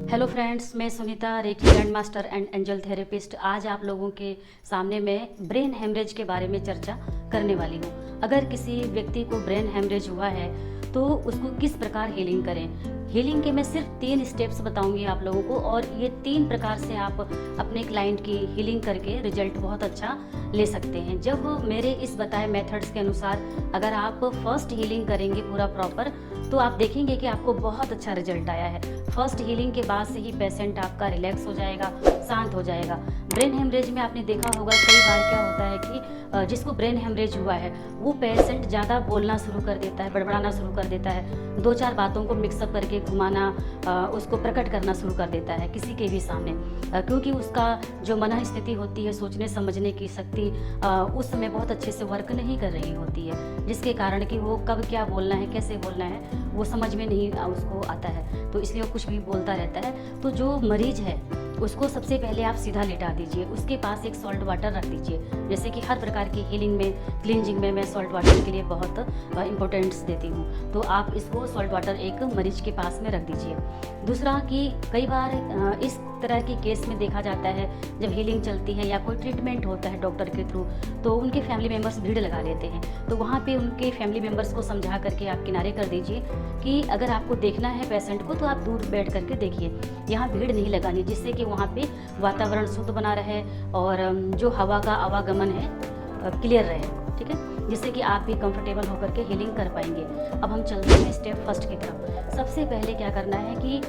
Hello friends, मैं Sunita, reiki grand master and angel therapist. आज आप लोगों के सामने मैं ब्रेन हेमरेज के बारे में चर्चा करने वाली हूँ। अगर किसी व्यक्ति को ब्रेन हेमरेज हुआ है तो उसको किस प्रकार हीलिंग करें। हीलिंग के मैं सिर्फ 3 स्टेप्स बताऊंगी आप लोगों को, और ये 3 प्रकार से आप अपने क्लाइंट की हीलिंग करके रिजल्ट बहुत अच्छा ले सकते हैं। जब मेरे इस बताए मेथड्स के अनुसार अगर आप फर्स्ट हीलिंग करेंगे पूरा प्रॉपर, तो आप देखेंगे कि आपको बहुत अच्छा रिजल्ट आया है। फर्स्ट हीलिंग के बाद से ही पेशेंट आपका रिलैक्स हो जाएगा, शांत हो जाएगा। ब्रेन हेमरेज में आपने देखा होगा कई बार क्या होता है कि जिसको ब्रेन हेमरेज हुआ है वो पेशेंट ज़्यादा बोलना शुरू कर देता है, बड़बड़ाना शुरू कर देता है, 2-4 बातों को मिक्सअप करके घुमाना, उसको प्रकट करना शुरू कर देता है किसी के भी सामने, क्योंकि उसका जो मन स्थिति होती है, सोचने समझने की शक्ति उस समय बहुत अच्छे से वर्क नहीं कर रही होती है, जिसके कारण कि वो कब क्या बोलना है, कैसे बोलना है, वो समझ में नहीं उसको आता है, तो इसलिए वो कुछ भी बोलता रहता है। तो जो मरीज है उसको सबसे पहले आप सीधा लेटा दीजिए, उसके पास एक सॉल्ट वाटर रख दीजिए। जैसे कि हर प्रकार की हीलिंग में, क्लींजिंग में मैं सॉल्ट वाटर के लिए बहुत इंपॉर्टेंस देती हूँ, तो आप इसको सॉल्ट वाटर एक मरीज के पास में रख दीजिए। दूसरा कि कई बार इस तरह के केस में देखा जाता है, जब हीलिंग चलती है या कोई ट्रीटमेंट होता है डॉक्टर के थ्रू, तो उनके फैमिली मेम्बर्स भीड़ लगा लेते हैं, तो वहाँ पे उनके फैमिली मेम्बर्स को समझा करके आप किनारे कर दीजिए कि अगर आपको देखना है पेशेंट को तो आप दूर बैठ करके देखिए, यहाँ भीड़ नहीं लगानी, जिससे कि वहाँ पे वातावरण शुद्ध बना रहे और जो हवा का आवागमन है क्लियर रहे, ठीक है, जिससे कि आप भी कंफर्टेबल होकर के हीलिंग कर पाएंगे। अब हम चलते हैं स्टेप फर्स्ट की तरफ। सबसे पहले क्या करना है कि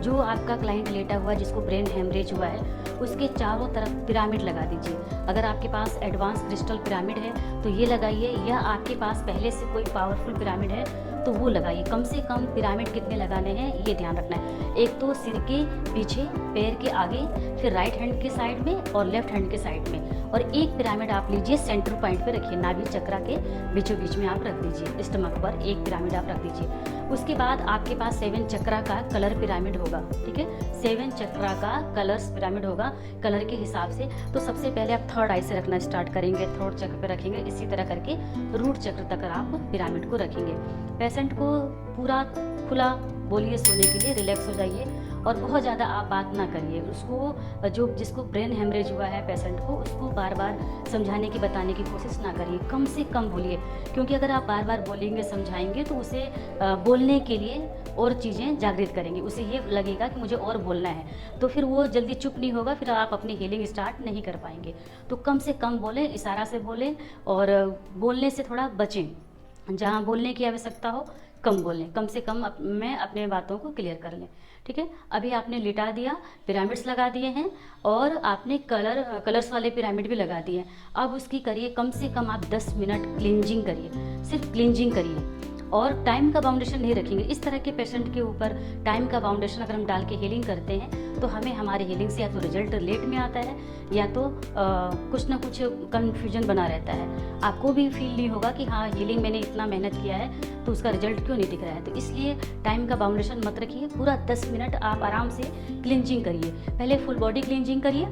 जो आपका क्लाइंट लेटा हुआ है जिसको ब्रेन हेमरेज हुआ है, उसके चारों तरफ पिरामिड लगा दीजिए। अगर आपके पास एडवांस क्रिस्टल पिरामिड है तो ये लगाइए, या आपके पास पहले से कोई पावरफुल पिरामिड है तो वो लगाइए। कम से कम पिरामिड कितने लगाने हैं ये ध्यान रखना है। एक तो सिर के पीछे, पैर के आगे, फिर राइट हैंड के साइड में और लेफ्ट हैंड के साइड में, और एक पिरामिड आप लीजिए सेंटर पॉइंट पे रखिए, नाभि चक्रा के बीचों बीच में आप रख दीजिए। स्टमक पर एक पिरामिड आप रख दीजिए। उसके बाद आपके पास 7 चक्रा का कलर पिरामिड होगा, ठीक है, 7 चक्रा का कलर्स पिरामिड होगा कलर के हिसाब से। तो सबसे पहले आप थर्ड आई से रखना स्टार्ट करेंगे, थर्ड चक्र पे रखेंगे, इसी तरह करके रूट चक्र तक आप पिरामिड को रखेंगे। पेशेंट को पूरा खुला बोलिए, सोने के लिए रिलैक्स हो जाइए, और बहुत ज़्यादा आप बात ना करिए। उसको जो जिसको ब्रेन हेमरेज हुआ है पेशेंट को, उसको बार बार समझाने की, बताने की कोशिश ना करिए, कम से कम बोलिए, क्योंकि अगर आप बार बार बोलेंगे, समझाएंगे तो उसे बोलने के लिए और चीज़ें जागृत करेंगी, उसे ये लगेगा कि मुझे और बोलना है, तो फिर वो जल्दी चुप नहीं होगा, फिर आप अपनी हीलिंग स्टार्ट नहीं कर पाएंगे। तो कम से कम बोलें, इशारा से बोलें, और बोलने से थोड़ा बचें। जहाँ बोलने की आवश्यकता हो कम बोलें, कम से कम में अपने बातों को क्लियर कर लें, ठीक है। अभी आपने लिटा दिया, पिरामिड्स लगा दिए हैं, और आपने कलर्स वाले पिरामिड भी लगा दिए हैं। अब उसकी करिए कम से कम आप 10 मिनट क्लींजिंग करिए, सिर्फ क्लींजिंग करिए, और टाइम का बाउंडेशन नहीं रखेंगे। इस तरह के पेशेंट के ऊपर टाइम का बाउंडेशन अगर हम डाल के हीलिंग करते हैं तो हमें हमारी हीलिंग से या तो रिजल्ट लेट में आता है, या तो कुछ ना कुछ कन्फ्यूजन बना रहता है। आपको भी फील नहीं होगा कि हाँ, हीलिंग मैंने इतना मेहनत किया है तो उसका रिजल्ट क्यों नहीं दिख रहा है। तो इसलिए टाइम का बाउंडेशन मत रखिए, पूरा 10 मिनट आप आराम से क्लींजिंग करिए। पहले फुल बॉडी क्लींजिंग करिए।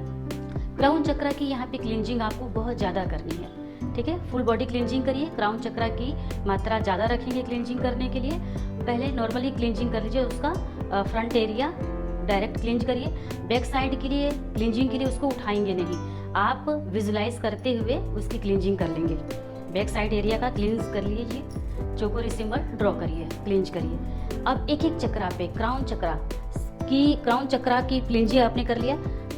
क्राउन चक्रा की यहाँ पे क्लींजिंग आपको बहुत ज़्यादा करनी है, ठीक है, फुल बॉडी क्लींजिंग करिए। क्राउन चक्रा की मात्रा ज़्यादा रखेंगे क्लींजिंग करने के लिए। पहले नॉर्मली क्लींजिंग कर लीजिए, उसका फ्रंट एरिया डायरेक्ट क्लींज करिए। बैक साइड के लिए क्लींजिंग के लिए उसको उठाएंगे नहीं, आप विजुलाइज करते हुए उसकी क्लींजिंग कर लेंगे। बैक साइड एरिया का क्लींज कर लीजिए, चौकोरी सिंबल ड्रॉ करिए, क्लींज करिए। अब एक एक चक्रा पे क्राउन चक्रा की क्लींजिंग आपने कर लिया,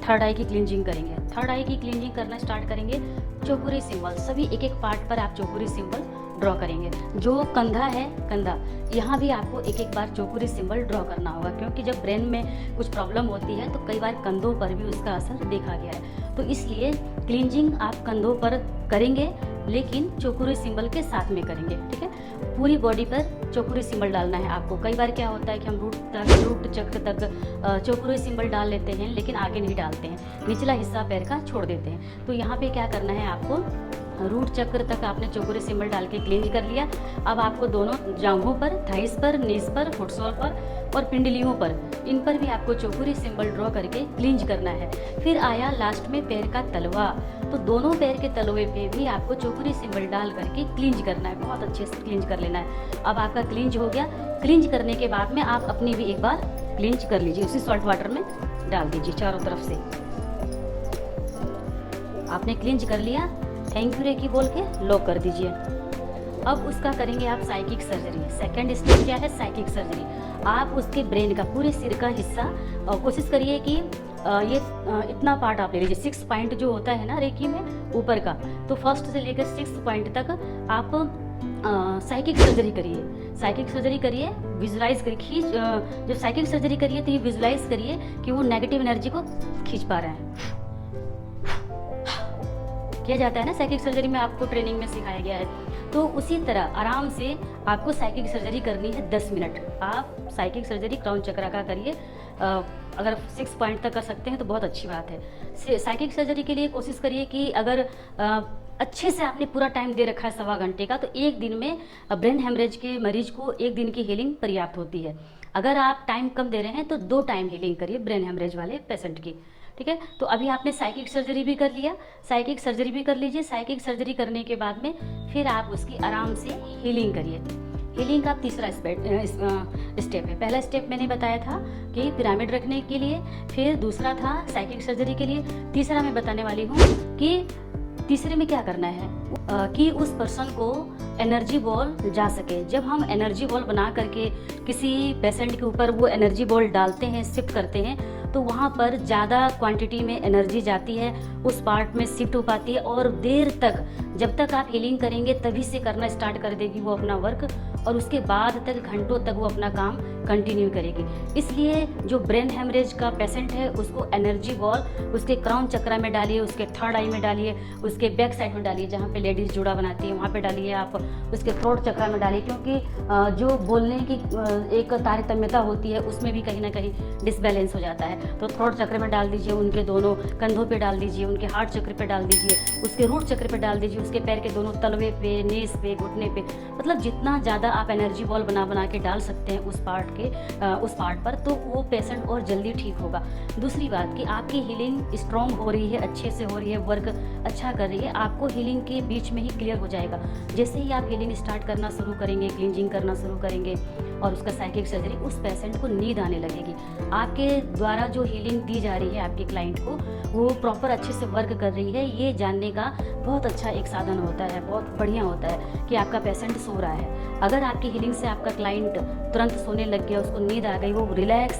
थर्ड आई की क्लींजिंग करेंगे। थर्ड आई की क्लींजिंग करना स्टार्ट करेंगे, चौकोरी सिंबल, सभी एक एक पार्ट पर आप चौकोरी सिंबल ड्रॉ करेंगे। जो कंधा है, कंधा, यहाँ भी आपको एक एक बार चौकोरी सिंबल ड्रॉ करना होगा, क्योंकि जब ब्रेन में कुछ प्रॉब्लम होती है तो कई बार कंधों पर भी उसका असर देखा गया है। तो इसलिए क्लींजिंग आप कंधों पर करेंगे, लेकिन चौकोरी सिंबल के साथ में करेंगे, ठीक है। पूरी बॉडी पर चौकोरी सिंबल डालना है आपको। कई बार क्या होता है कि हम रूट चक्र तक चौकोरी सिंबल डाल लेते हैं, लेकिन आगे नहीं डालते हैं, निचला हिस्सा पैर का छोड़ देते हैं। तो यहाँ पे क्या करना है आपको, रूट चक्र तक आपने चौकोरी सिंबल डाल के क्लींज कर लिया। अब आपको दोनों जांघों पर, थाइस पर, नीज पर, फुटसोल पर और पिंडलियों पर, इन पर भी आपको चौकोरी सिंबल ड्रॉ करके क्लींज करना है। फिर आया लास्ट में पैर का तलवा, तो दोनों पैर के तलवे पे भी आपको चौकोरी सिंबल डाल करके क्लींज करना है, बहुत अच्छे से क्लींज कर लेना है। अब आपका क्लींज हो गया। क्लींज करने के बाद में आप अपनी भी एक बार क्लींच कर लीजिए, उसी सॉल्ट वाटर में डाल दीजिए चारों तरफ से। आपने क्लींच कर लिया, थैंक यू रेकी बोल के लॉक कर दीजिए। अब उसका करेंगे आप साइकिक सर्जरी। सेकंड स्टेप क्या है? Psychic surgery. आप उसके ब्रेन का, पूरे सिर का हिस्सा, कोशिश करिए कि ये इतना पार्ट आप ले लीजिए, 6 पॉइंट जो होता है ना रेकी में ऊपर का, तो फर्स्ट से लेकर 6 पॉइंट तक आप साइकिक सर्जरी करिए। साइकिक सर्जरी करिए, विजुलाइज करिए, जब साइकिक सर्जरी करिए तो ये विजुलाइज करिए कि वो नेगेटिव एनर्जी को खींच पा रहे हैं। किया जाता है ना साइकिक सर्जरी में, आपको ट्रेनिंग में सिखाया गया है। तो उसी तरह आराम से आपको साइकिक सर्जरी करनी है 10 मिनट। आप साइकिक सर्जरी क्राउन चक्रा का करिए, अगर 6 पॉइंट तक कर सकते हैं तो बहुत अच्छी बात है। साइकिक सर्जरी के लिए कोशिश करिए कि अगर अच्छे से आपने पूरा टाइम दे रखा है 1.25 घंटे का, तो एक दिन में ब्रेन हेमरेज के मरीज को एक दिन की हीलिंग पर्याप्त होती है। अगर आप टाइम कम दे रहे हैं तो 2 टाइम हीलिंग करिए ब्रेन हेमरेज वाले पेशेंट की, ठीक है। तो अभी आपने साइकिक सर्जरी भी कर लिया, साइकिक सर्जरी भी कर लीजिए। साइकिक सर्जरी करने के बाद में फिर आप उसकी आराम से हीलिंग करिए। हीलिंग का तीसरा स्टेप है। पहला स्टेप मैंने बताया था कि पिरामिड रखने के लिए, फिर दूसरा था साइकिक सर्जरी के लिए, तीसरा मैं बताने वाली हूँ कि तीसरे में क्या करना है कि उस पर्सन को एनर्जी बॉल जा सके। जब हम एनर्जी बॉल बना करके किसी पेशेंट के ऊपर वो एनर्जी बॉल डालते हैं, शिफ्ट करते हैं, तो वहाँ पर ज़्यादा क्वांटिटी में एनर्जी जाती है, उस पार्ट में शिफ्ट हो पाती है, और देर तक, जब तक आप हीलिंग करेंगे तभी से करना स्टार्ट कर देगी वो अपना वर्क, और उसके बाद तक घंटों तक वो अपना काम कंटिन्यू करेगी। इसलिए जो ब्रेन हेमरेज का पेशेंट है उसको एनर्जी बॉल उसके क्राउन चक्रा में डालिए, उसके थर्ड आई में डालिए, उसके बैक साइड में डालिए, जहाँ पे लेडीज़ जुड़ा बनाती है वहाँ पे डालिए, आप उसके थ्रोट चक्रा में डालिए, क्योंकि जो बोलने की एक तारतम्यता होती है उसमें भी कहीं ना कहीं डिसबैलेंस हो जाता है। तो थ्रोट चक्र में डाल दीजिए, उनके दोनों कंधों पे डाल दीजिए, उनके हार्ट चक्र पे डाल दीजिए, उसके रूट चक्र पे डाल दीजिए, उसके पैर के दोनों तलवे पे, नेस पे, घुटने पे, मतलब जितना ज़्यादा आप एनर्जी बॉल बना के डाल सकते हैं उस पार्ट पर, तो वो पेशेंट और जल्दी ठीक होगा। दूसरी बात कि आपकी हीलिंग स्ट्रॉन्ग हो रही है, अच्छे से हो रही है, वर्क अच्छा कर रही है, आपको हीलिंग के बीच में ही क्लियर हो जाएगा। जैसे ही आप हीलिंग स्टार्ट करना शुरू करेंगे, क्लींजिंग करना शुरू करेंगे और उसका साइकिक सर्जरी, उस पेशेंट को नींद आने लगेगी। आपके द्वारा जो हीलिंग दी जा रही है आपके क्लाइंट को, वो प्रॉपर अच्छे से वर्क कर रही है, ये जानने का बहुत अच्छा एक साधन होता है, बहुत बढ़िया होता है कि आपका पेशेंट सो रहा है। अगर आपकी हीलिंग से आपका क्लाइंट तुरंत सोने लग गया, उसको नींद आ गई, वो रिलैक्स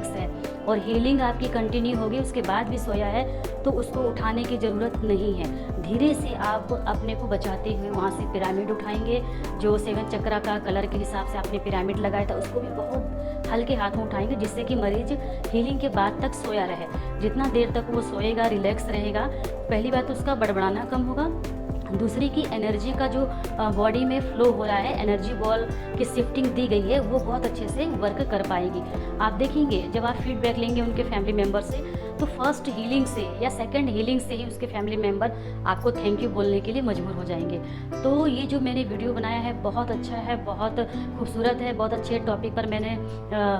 है और हीलिंग आपकी कंटिन्यू होगी, उसके बाद भी सोया है, तो उसको उठाने की ज़रूरत नहीं है। धीरे से आप अपने को बचाते हुए वहाँ से पिरामिड उठाएंगे, जो 7 चक्रा का कलर के हिसाब से आपने पिरामिड लगाया था उसको भी बहुत हल्के हाथ में उठाएंगे, जिससे कि मरीज हीलिंग के बाद तक सोया रहे। जितना देर तक वो सोएगा, रिलैक्स रहेगा, पहली बात उसका बड़बड़ाना कम होगा, दूसरी की एनर्जी का जो बॉडी में फ्लो हो रहा है, एनर्जी बॉल की शिफ्टिंग दी गई है, वो बहुत अच्छे से वर्क कर पाएगी। आप देखेंगे जब आप फीडबैक लेंगे उनके फैमिली मेम्बर से, तो फर्स्ट हीलिंग से या सेकंड हीलिंग से ही उसके फैमिली मेम्बर आपको थैंक यू बोलने के लिए मजबूर हो जाएंगे। तो ये जो मैंने वीडियो बनाया है बहुत अच्छा है, बहुत खूबसूरत है, बहुत अच्छे टॉपिक पर मैंने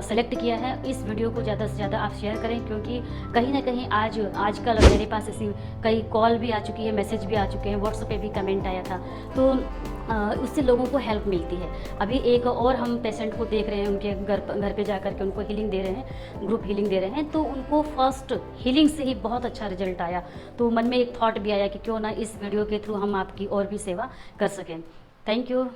सेलेक्ट किया है। इस वीडियो को ज़्यादा से ज़्यादा आप शेयर करें, क्योंकि कहीं ना कहीं आजकल मेरे पास ऐसी कई कॉल भी आ चुकी है, मैसेज भी आ चुके हैं, व्हाट्सएप पे भी कमेंट आया था, तो उससे लोगों को हेल्प मिलती है। अभी एक और हम पेशेंट को देख रहे हैं, उनके घर पे जा कर के उनको हीलिंग दे रहे हैं, ग्रुप हीलिंग दे रहे हैं, तो उनको फर्स्ट हीलिंग से ही बहुत अच्छा रिजल्ट आया। तो मन में एक थॉट भी आया कि क्यों ना इस वीडियो के थ्रू हम आपकी और भी सेवा कर सकें। Thank you.